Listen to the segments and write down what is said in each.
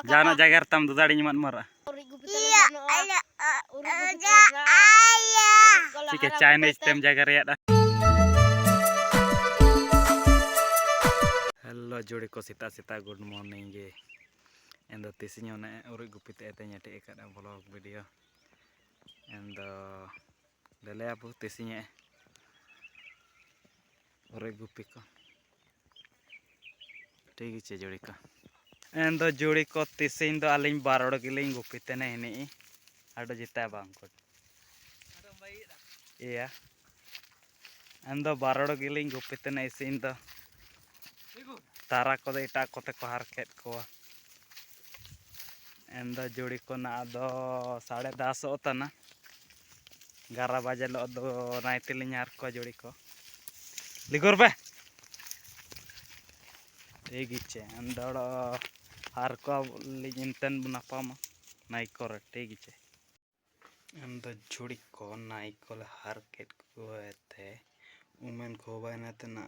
Jana jagar tam dudari nyimat mara. Sike Chinese tem jagar ya dah. Hello jodi ko sita good morning ge. Endo tisinya na uri gupit etenya te ikat vlog video. Endo lele abu tisinya uri gupit ko. Tegi ce jodi ko. Endo jodi ko tisin do aling barodo giling gupit na ini. Ado jita bangkot. Iya. Endo barodo giling gupit na isin do. Tara ko de ita ko te ko harket ko. Endo jodi ko na ado 10:30 otana. 11 baje lo do naitilinya har ko jodi ko. Ligor be. Tegiche endo har ko linten bunapa ma nai kor tegiche. Endo jodi ko nai ko harket ko ete. Umen ko bana tena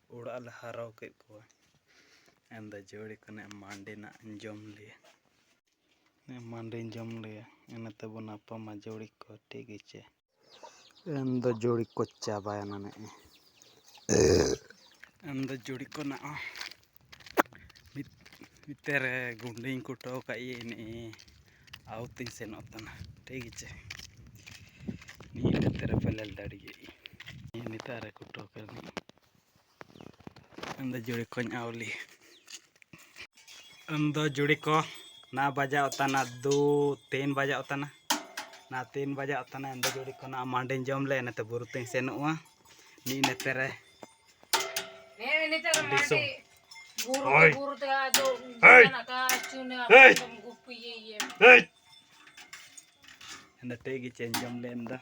ural haro ke ko. Endo jodi ko ne mandi na jom liya. Mandi jom liya enate bunapa ma jodi ko tegiche. Endo jodi ko cabaya nane. Endo jodi ko na mitere gunding kuto ka ini outing senotana tegiche. Ni mitere pelel dari ini tare kuto ka ni. Endo jodi ko nyauli. Endo jodi ko na baja otana 2-3 baja otana. Na 3 baja otana endo jodi ko na manden jom le nate buruting senua. Ni netere. Ini cara mandi. Buru teh ado anak kacuna gupi ye. Endo tegi cenjom le endo.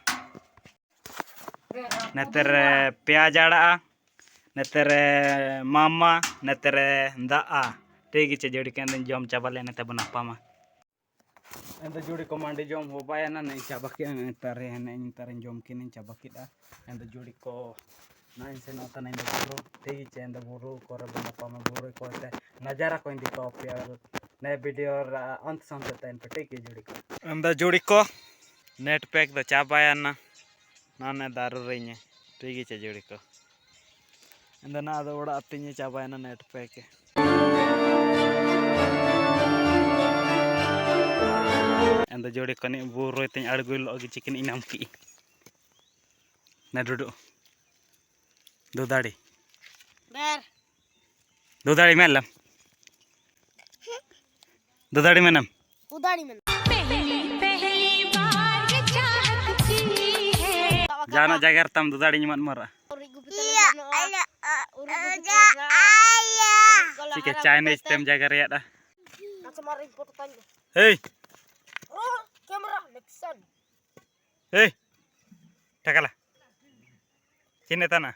Netere piajada. Netere mama, netere ndaa. Tegi ce jodi kenden jom cabale nete bunapa ma. Endo jodi ko mandi jom hobaya na nei cabaki tare nei tare jom kinin cabaki da. Endo jodi ko na insen otana endo buru tegi ce endo buru ko bunapa ma buru ko te najara ko indi ko piar ne video ant samte ten peteki jodi ko. Endo jodi ko net pack do cabaya na nane daru reinya. Tegi ce jodi ko. Endo na ado oda atinya cabaya na net pack. Endo jodi ko ni buru iteng argul ogi chicken inam ki. Na dudu. Dudari. Ber. Dudari melam. Dudari menam. Udari men. Jana jagar tam dudari nyimat mara. Sike Chinese tem jagar ya dah. Hey. Oh, kamera Nixon. Hey. Takala. Cine tanah.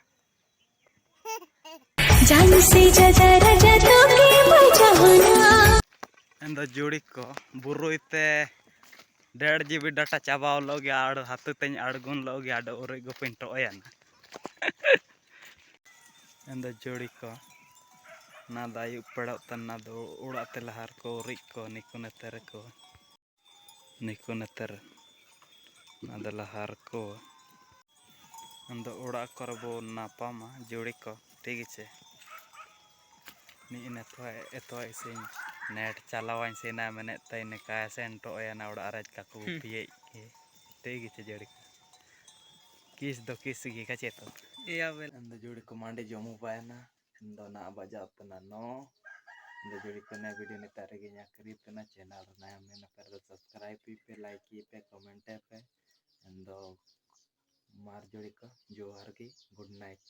Endo jodi ko buru ite 1.5 GB data cabaw logi ad hatu teny adgun logi ad ore go pinto oyan. Endo jodi ko na dayu pedau tanna do uda telahar ko rik ko nikuneter ko. Nikuneter na delahar ko. Endo uda korbo napama jodi ko tegiche. Ni eto isin net calawain sena menet tay ne ka sento ya na udah araj ka ku piye tegi ce jodi kis do kis gi ka ceto iya bel ando jodi ko mande jomu bayana endo na baja tana no endo jodi ko na video ni tare gi nyakri tana channel na mena per subscribe pe like pe comment pe endo mar jodi ko johar gi good night.